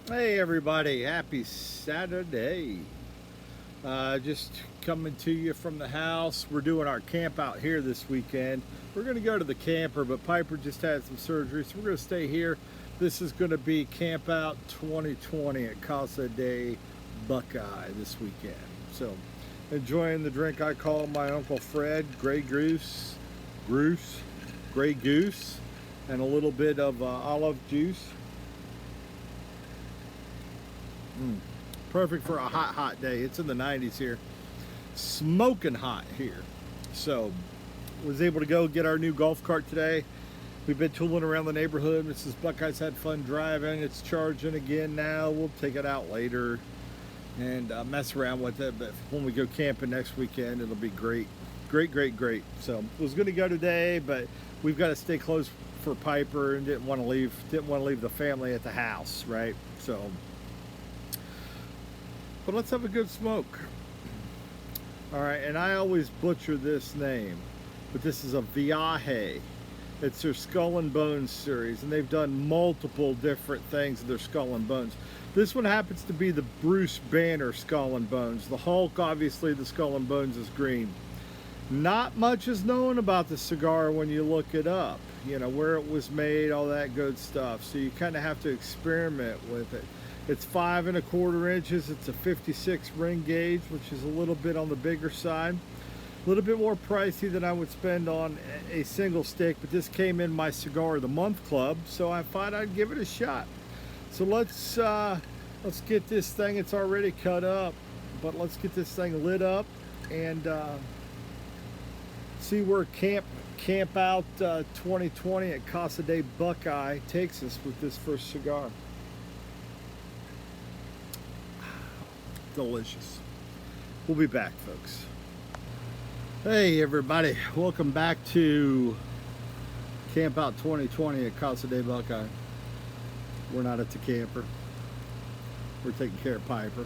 Hey everybody, happy Saturday. Just coming to you from the house. We're doing our camp out here this weekend. We're going to go to the camper, but Piper just had some surgery, so we're going to stay here. This is going to be Camp Out 2020 at Casa de Buckeye this weekend. So, enjoying the drink I call my Uncle Fred, Grey Goose, and a little bit of olive juice. Perfect for a hot day. It's in the 90s here. Smoking hot here. So, was able to go get our new golf cart today. We've been tooling around the neighborhood. Mrs. Buckeye's had fun driving. It's charging again now. We'll take it out later and mess around with it. But when we go camping next weekend, it'll be great. Great. So, was going to go today, but we've got to stay close for Piper and didn't want to leave the family at the house, right? So, but let's have a good smoke. All right, and I always butcher this name, but this is a Vijae. It's their Skull and Bones series, and they've done multiple different things with their Skull and Bones. This one happens to be the Bruce Banner Skull and Bones. The Hulk, obviously, the Skull and Bones is green. Not much is known about the cigar when you look it up. You know, where it was made, all that good stuff. So you kind of have to experiment with it. It's 5¼ inches. It's a 56 ring gauge, which is a little bit on the bigger side. A little bit more pricey than I would spend on a single stick, but this came in my Cigar of the Month club, so I thought I'd give it a shot. So let's get this thing. It's already cut up, but let's get this thing lit up and see where Camp Out 2020 at Casa de Buckeye takes us with this first cigar. Delicious. We'll be back, folks. Hey everybody, welcome back to Camp Out 2020 at Casa de Buckeye. We're not at the camper. We're taking care of Piper.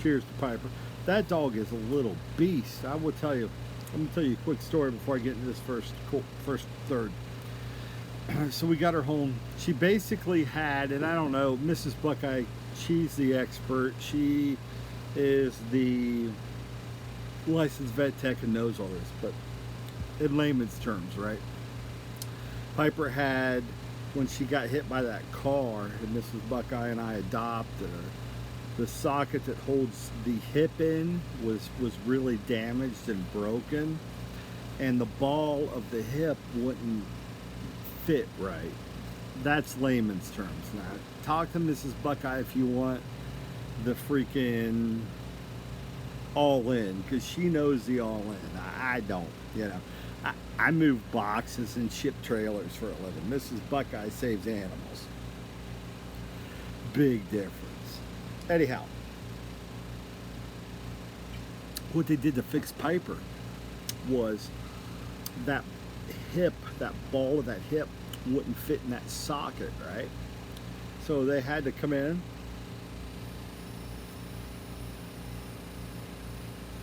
Cheers to Piper. That dog is a little beast. I will tell you. Let me tell you a quick story before I get into this first third. So we got her home. She basically had, and I don't know, Mrs. Buckeye, she's the expert. She is the licensed vet tech and knows all this, but in layman's terms, right? Piper had, when she got hit by that car, and Mrs. Buckeye and I adopted her, the socket that holds the hip in was really damaged and broken, and the ball of the hip wouldn't fit right. That's layman's terms. Now, talk to Mrs. Buckeye if you want the freaking all in, because she knows the all in. I don't, you know. I move boxes and ship trailers for a living. Mrs. Buckeye saves animals. Big difference. Anyhow, what they did to fix Piper was that hip, that ball of that hip wouldn't fit in that socket, right? So they had to come in,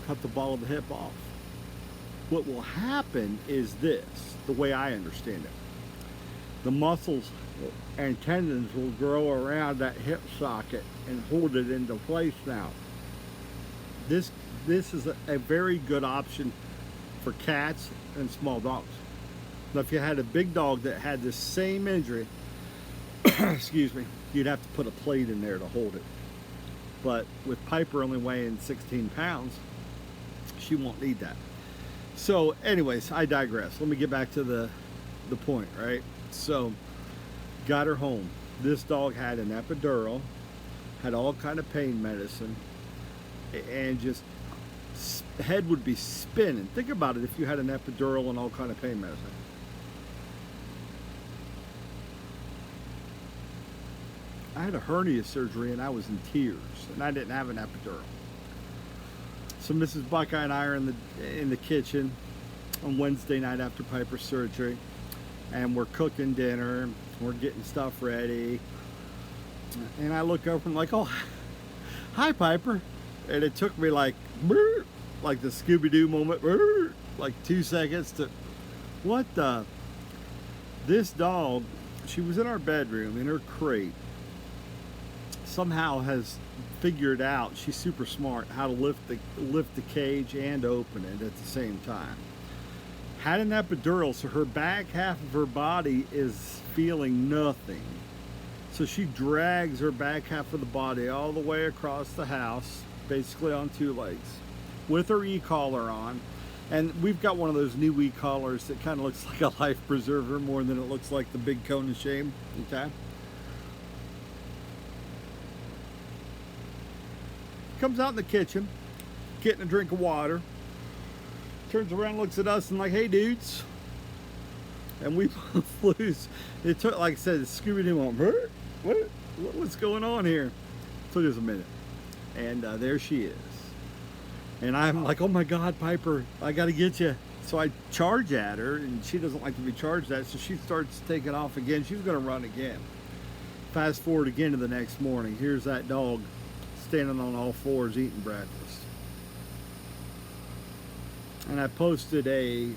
cut the ball of the hip off. What will happen is this, the way I understand it. The muscles and tendons will grow around that hip socket and hold it into place now. This is a very good option for cats and small dogs. Now, if you had a big dog that had the same injury, excuse me, you'd have to put a plate in there to hold it. But with Piper only weighing 16 pounds, she won't need that. So anyways, I digress. Let me get back to the point, right? So got her home. This dog had an epidural, had all kind of pain medicine, and just head would be spinning. Think about it, if you had an epidural and all kind of pain medicine. I had a hernia surgery and I was in tears, and I didn't have an epidural. So Mrs. Buckeye and I are in the kitchen on Wednesday night after Piper's surgery, and we're cooking dinner. We're getting stuff ready, and I look over and I'm like, "Oh, hi, Piper," and it took me like the Scooby-Doo moment, like 2 seconds to, what the? This dog, she was in our bedroom in her crate, somehow has figured out, she's super smart, how to lift the cage and open it at the same time. Had an epidural, so her back half of her body is feeling nothing. So she drags her back half of the body all the way across the house, basically on two legs, with her e-collar on. And we've got one of those new e-collars that kind of looks like a life preserver more than it looks like the big cone of shame, okay? Comes out in the kitchen, getting a drink of water, turns around, looks at us and like, hey dudes. And we both lose. It took, like I said, Scooby-Doo on, what's going on here? Took us a minute. And there she is. And I'm like, oh my God, Piper, I gotta get you. So I charge at her, and she doesn't like to be charged at, so she starts taking off again. She's gonna run again. Fast forward again to the next morning. Here's that dog standing on all fours eating breakfast. And I posted a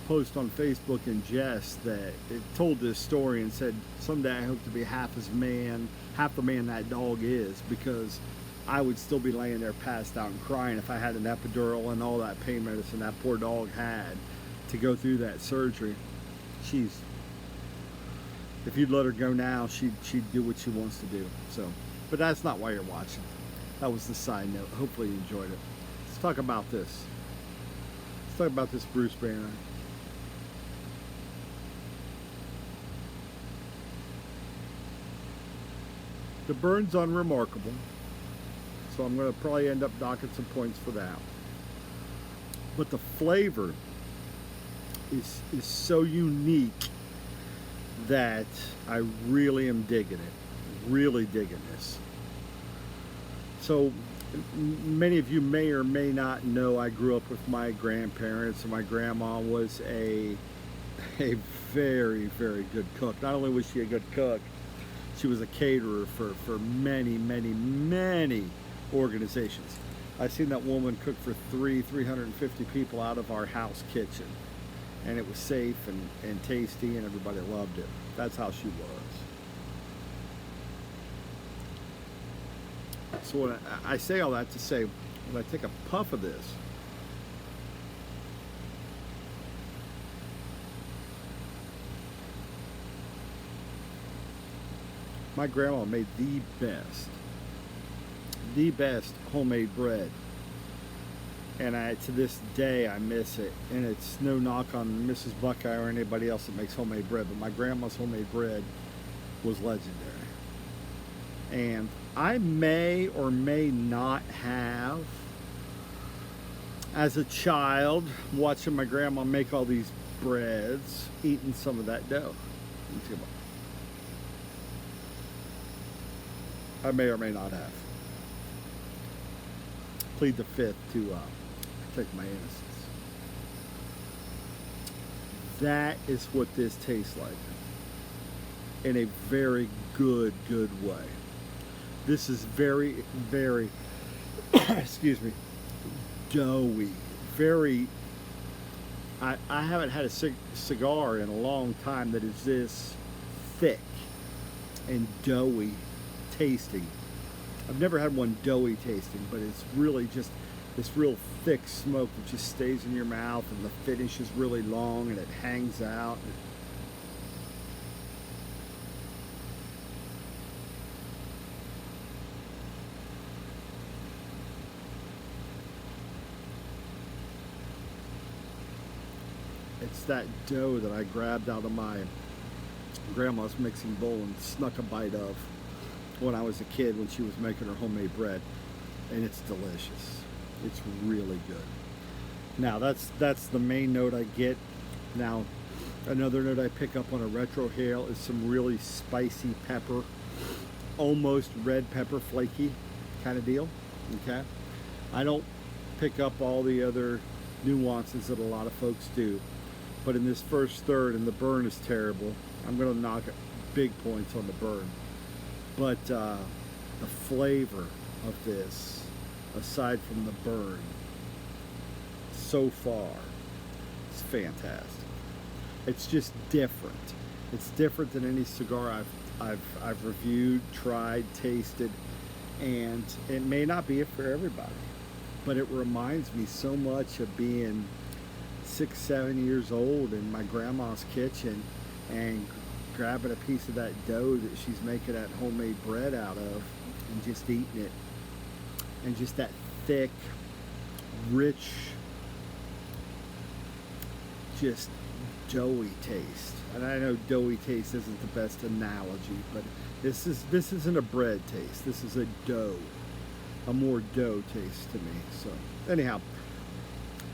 post on Facebook in jest that it told this story and said, someday I hope to be half the man that dog is, because I would still be laying there passed out and crying if I had an epidural and all that pain medicine that poor dog had to go through that surgery. If you'd let her go now, she'd do what she wants to do. So, but that's not why you're watching. That was the side note. Hopefully you enjoyed it. Let's talk about this. Let's talk about this Bruce Banner. The burn's unremarkable, so I'm going to probably end up docking some points for that. But the flavor is so unique that I really am digging it. Really digging this. So many of you may or may not know I grew up with my grandparents, and my grandma was a very, very good cook. Not only was she a good cook, she was a caterer for many, many, many organizations. I've seen that woman cook for 350 people out of our house kitchen, and it was safe and tasty, and everybody loved it. That's how she was. So when I say all that to say, when I take a puff of this, my grandma made the best homemade bread, and to this day I miss it. And it's no knock on Mrs. Buckeye or anybody else that makes homemade bread, but my grandma's homemade bread was legendary. And I may or may not have, as a child, watching my grandma make all these breads, eaten some of that dough. I may or may not have. Plead the fifth to protect my innocence. That is what this tastes like, in a very good way. This is very, very, excuse me, doughy. Very, I haven't had a cigar in a long time that is this thick and doughy tasting. I've never had one doughy tasting, but it's really just this real thick smoke that just stays in your mouth, and the finish is really long and it hangs out. It's that dough that I grabbed out of my grandma's mixing bowl and snuck a bite of when I was a kid, when she was making her homemade bread, and it's delicious. It's really good. Now that's the main note I get. Now another note I pick up on a retrohale is some really spicy pepper, almost red pepper, flaky kind of deal. Okay, I don't pick up all the other nuances that a lot of folks do, but in this first third, and the burn is terrible, I'm going to knock big points on the burn. But the flavor of this, aside from the burn, so far, it's fantastic. It's just different. It's different than any cigar I've reviewed, tried, tasted. And it may not be for everybody, but it reminds me so much of being 6, 7 years old in my grandma's kitchen and grabbing a piece of that dough that she's making that homemade bread out of and just eating it, and just that thick, rich, just doughy taste. And I know doughy taste isn't the best analogy, but this isn't a bread taste. This is a dough, a more dough taste to me. So anyhow,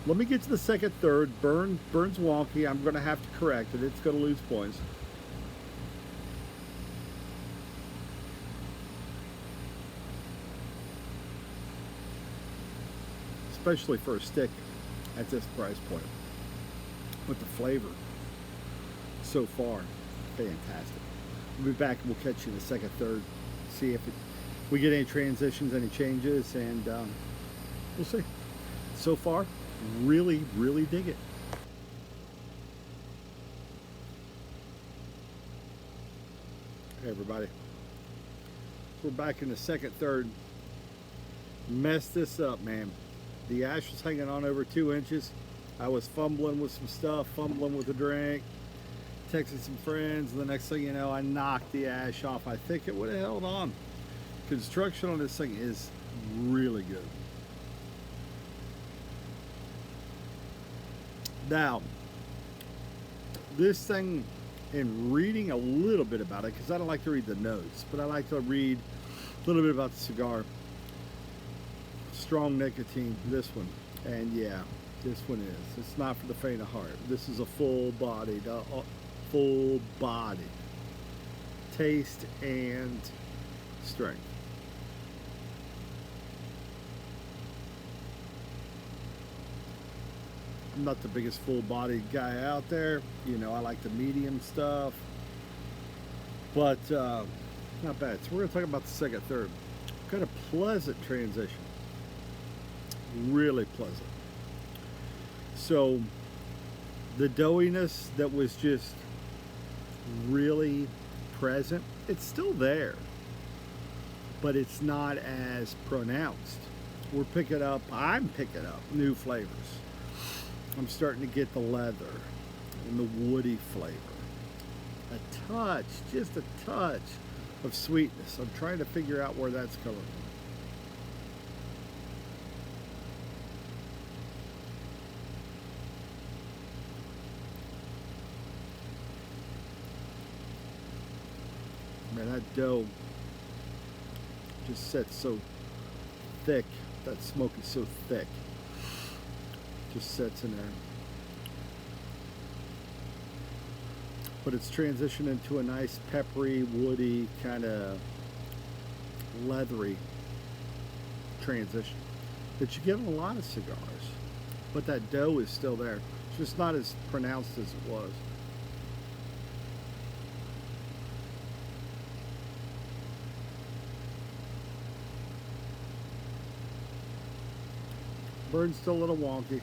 let me get to the second third. Burns wonky. I'm going to have to correct it. It's going to lose points. Especially for a stick at this price point. But the flavor so far, fantastic. We'll be back and we'll catch you in the second, third, see if we get any transitions, any changes, and we'll see. So far, really, really dig it. Hey everybody, we're back in the second, third. Messed this up, man. The ash was hanging on over 2 inches. I was fumbling with some stuff, fumbling with a drink, texting some friends, and the next thing you know, I knocked the ash off. I think it would have held on. Construction on this thing is really good. Now, this thing, in reading a little bit about it, because I don't like to read the notes, but I like to read a little bit about the cigar. Strong nicotine, this one, and yeah, this one is. It's not for the faint of heart. This is a full-bodied taste and strength. I'm not the biggest full-bodied guy out there. You know, I like the medium stuff, but not bad. So we're going to talk about the second, third. Got a pleasant transition. Really pleasant. So the doughiness that was just really present, it's still there, but it's not as pronounced. I'm picking up new flavors. I'm starting to get the leather and the woody flavor. A touch, just a touch of sweetness. I'm trying to figure out where that's coming from. Man, that dough just sets so thick. That smoke is so thick. Just sets in there. But it's transitioned into a nice peppery, woody, kind of leathery transition that you get in a lot of cigars. But that dough is still there. It's just not as pronounced as it was. Bird's still a little wonky.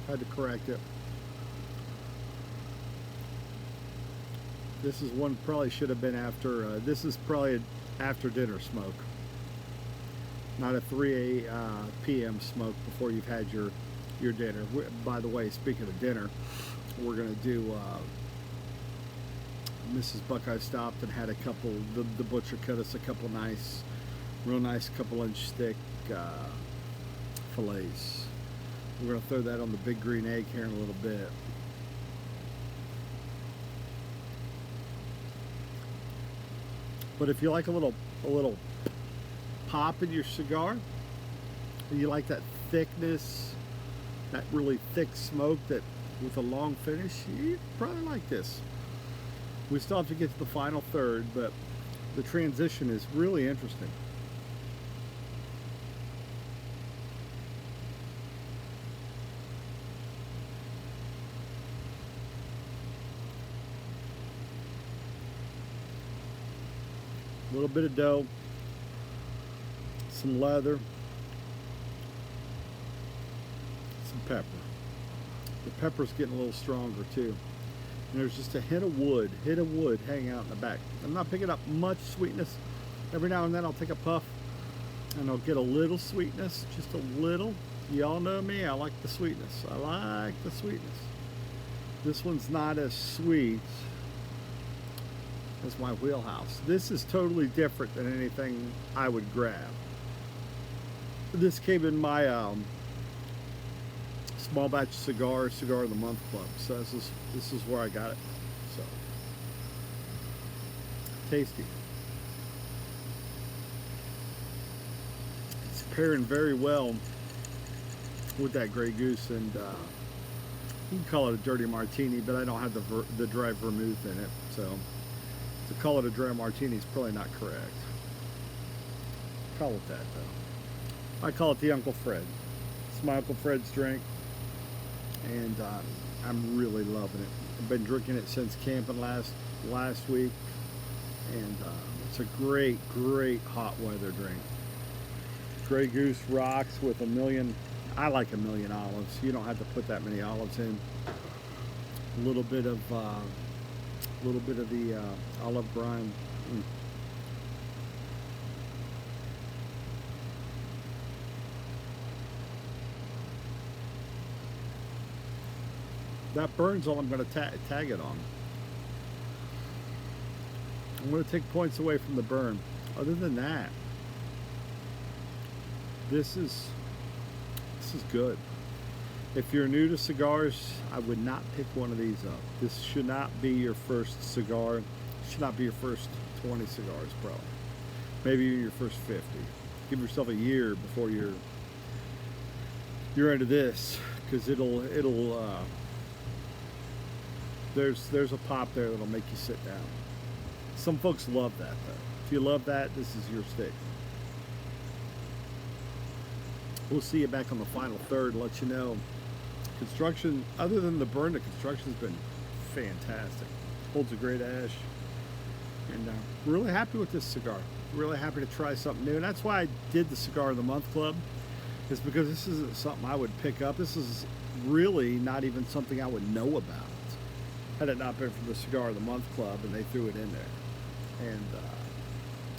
Had to correct it. This is one probably should have been after. This is probably an after dinner smoke, not a 3 p.m. smoke before you've had your dinner. By the way, speaking of dinner, we're gonna do. Mrs. Buckeye stopped and had a couple. The butcher cut us a couple nice, real nice couple-inch thick fillets. We're gonna throw that on the big green egg here in a little bit. But if you like a little pop in your cigar, and you like that thickness, that really thick smoke that with a long finish, you probably like this. We still have to get to the final third, but the transition is really interesting. A little bit of dough, some leather, some pepper. The pepper's getting a little stronger too. And there's just a hint of wood hanging out in the back. I'm not picking up much sweetness. Every now and then I'll take a puff And I'll get a little sweetness, just a little. Y'all know me, I like the sweetness. I like the sweetness. This one's not as sweet as my wheelhouse. This is totally different than anything I would grab. This came in my small batch cigar of the month club. So this is where I got it. So tasty. It's pairing very well with that Grey Goose, and you can call it a dirty martini, but I don't have the dry vermouth in it, so to call it a dry martini is probably not correct. Call it that though. I call it the Uncle Fred. It's my Uncle Fred's drink, and I'm really loving it. I've been drinking it since camping last week, and it's a great hot weather drink. Grey Goose rocks with I like a million olives. You don't have to put that many olives in. A little bit of the olive brine. That burns all I'm going to tag it on. I'm going to take points away from the burn. Other than that, this is good. If you're new to cigars, I would not pick one of these up. This should not be your first cigar. It should not be your first 20 cigars, probably. Maybe your first 50. Give yourself a year before you're into this, because there's a pop there that'll make you sit down. Some folks love that though. If you love that, this is your stick. We'll see you back on the final third, let you know. Construction, other than the burn, the construction's been fantastic. Holds a great ash. And really happy with this cigar. Really happy to try something new. And that's why I did the Cigar of the Month Club, is because this isn't something I would pick up. This is really not even something I would know about had it not been for the Cigar of the Month Club, and they threw it in there. And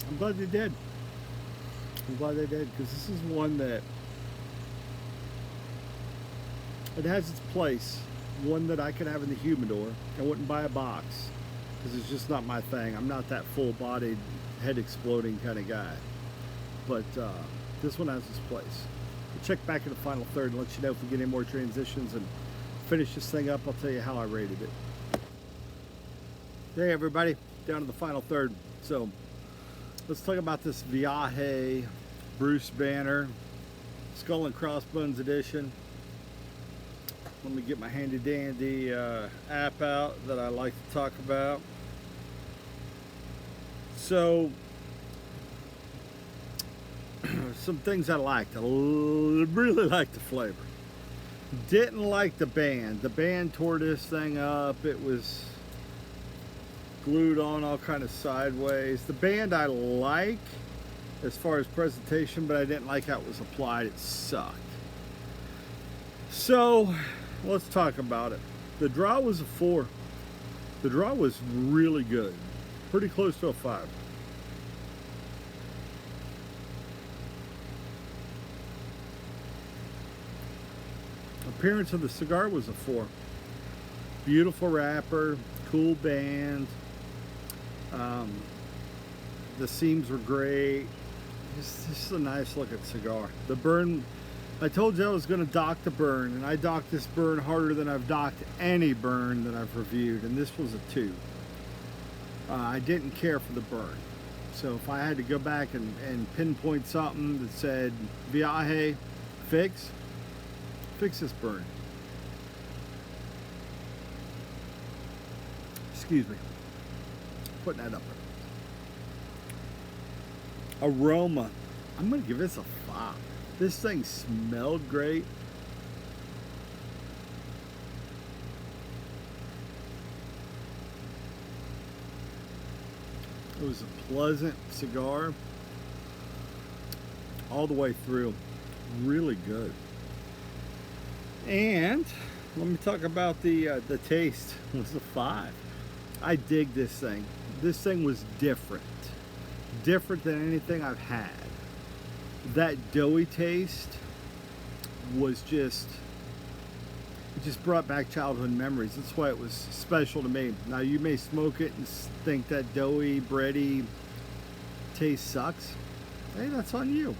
I'm glad they did. I'm glad they did, because this is one that it has its place. One that I could have in the humidor. I wouldn't buy a box, because it's just not my thing. I'm not that full-bodied, head-exploding kind of guy. But this one has its place. We'll check back in the final third and let you know if we get any more transitions and finish this thing up. I'll tell you how I rated it. Hey everybody, down to the final third. So let's talk about this Vijae Bruce Banner Skull and Crossbones edition. Let me get my handy dandy app out that I like to talk about. So some things I liked. I really liked the flavor. Didn't like the band. The band tore this thing up. It was glued on all kind of sideways. The band I like as far as presentation, but I didn't like how it was applied. It sucked. So let's talk about it. The draw was a 4. The draw was really good. Pretty close to a 5. Appearance of the cigar was a 4. Beautiful wrapper, cool band. The seams were great. Just a nice looking cigar. The burn, I told you I was going to dock the burn, and I docked this burn harder than I've docked any burn that I've reviewed, and this was a 2. I didn't care for the burn. So if I had to go back and pinpoint something that said, Vijae, fix this burn. Excuse me. Putting that up there. Aroma. I'm going to give this a 5. This thing smelled great. It was a pleasant cigar all the way through. Really good. And let me talk about the taste. It was a 5. I dig this thing. This thing was different. Different than anything I've had. That doughy taste was just, it just brought back childhood memories. That's why it was special to me. Now you may smoke it and think that doughy, bready taste sucks. Hey, that's on you.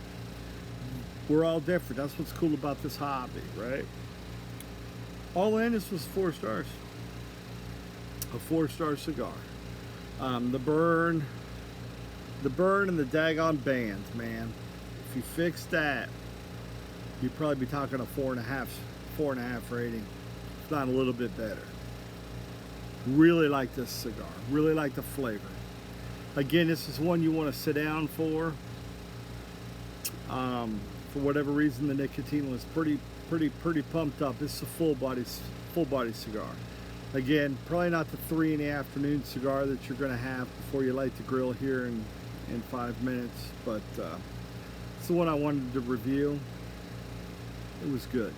We're all different. That's what's cool about this hobby, right? All in, this was 4 stars. A 4-star cigar. The burn and the daggone band, man. If you fix that, you'd probably be talking a 4.5 rating, if not a little bit better. Really like this cigar. Really like the flavor. Again, this is one you want to sit down for. For whatever reason, the nicotine was pretty pumped up. This is a full body cigar. Again, probably not the 3 in the afternoon cigar that you're going to have before you light the grill here in 5 minutes, but it's the one I wanted to review. It was good.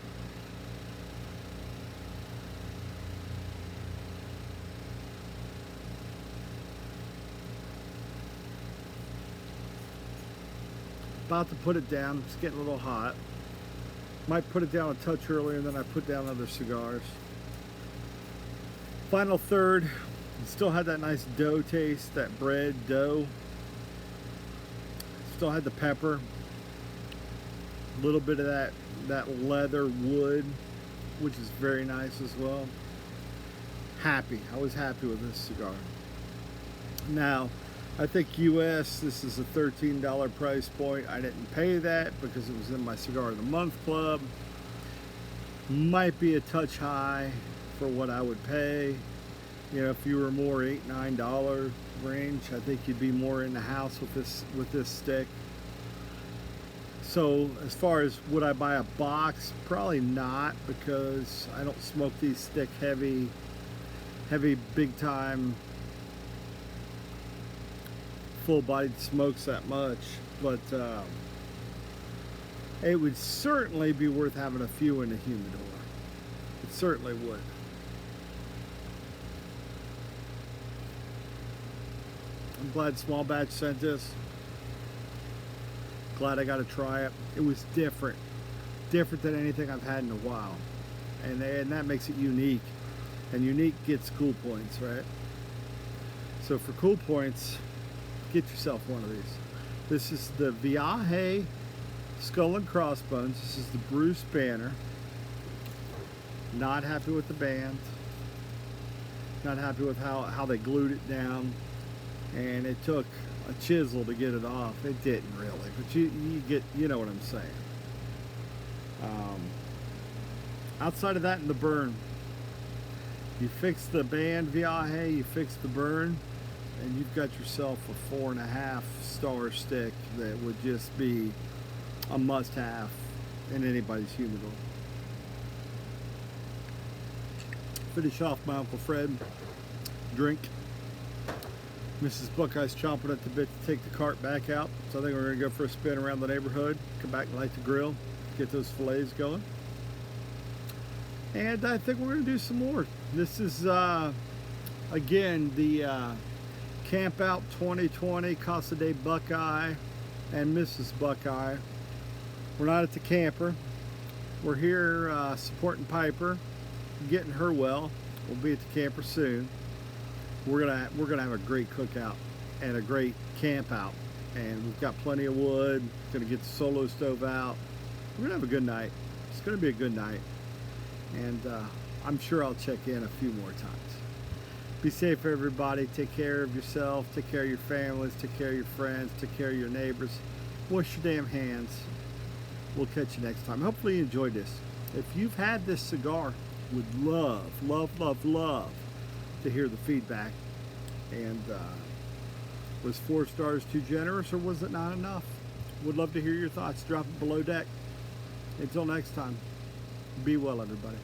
About to put it down. It's getting a little hot. Might put it down a touch earlier than I put down other cigars. Final third. Still had that nice dough taste, that bread dough. Still had the pepper. A little bit of that leather wood, which is very nice as well. Happy. I was happy with this cigar. Now, I think US, this is a $13 price point. I didn't pay that because it was in my Cigar of the Month club. Might be a touch high for what I would pay. You know, if you were more $8, $9 range, I think you'd be more in the house with this stick. So as far as would I buy a box, probably not, because I don't smoke these thick, heavy, big time, full-bodied smokes that much. But it would certainly be worth having a few in the humidor. It certainly would. I'm glad Small Batch sent this. Glad I got to try it. It was different than anything I've had in a while, and that makes it unique, and unique gets cool points, right? So for cool points, get yourself one of these. This is the Vijae Skull and Crossbones. This is the Bruce Banner. Not happy with the band. Not happy with how they glued it down, and it took a chisel to get it off. It didn't really, but you know what I'm saying. Outside of that, and the burn, you fix the band Vijae, you fix the burn, and you've got yourself a 4.5-star stick that would just be a must-have in anybody's humidor. Finish off my Uncle Fred drink. Mrs. Buckeye's chomping at the bit to take the cart back out, so I think we're going to go for a spin around the neighborhood, come back and light the grill, get those fillets going, and I think we're going to do some more. This is again the Camp Out 2020 Casa de Buckeye and Mrs. Buckeye. We're not at the camper. We're here supporting Piper, getting her well. We'll be at the camper soon. We're gonna have a great cookout and a great camp out, and we've got plenty of wood. Gonna get the solo stove out. We're gonna have a good night. It's gonna be a good night, and I'm sure I'll check in a few more times. Be safe, everybody. Take care of yourself. Take care of your families. Take care of your friends. Take care of your neighbors. Wash your damn hands. We'll catch you next time. Hopefully you enjoyed this. If you've had this cigar, would love to hear the feedback. And was 4 stars too generous, or was it not enough? Would love to hear your thoughts. Drop it below deck. Until next time, be well, everybody.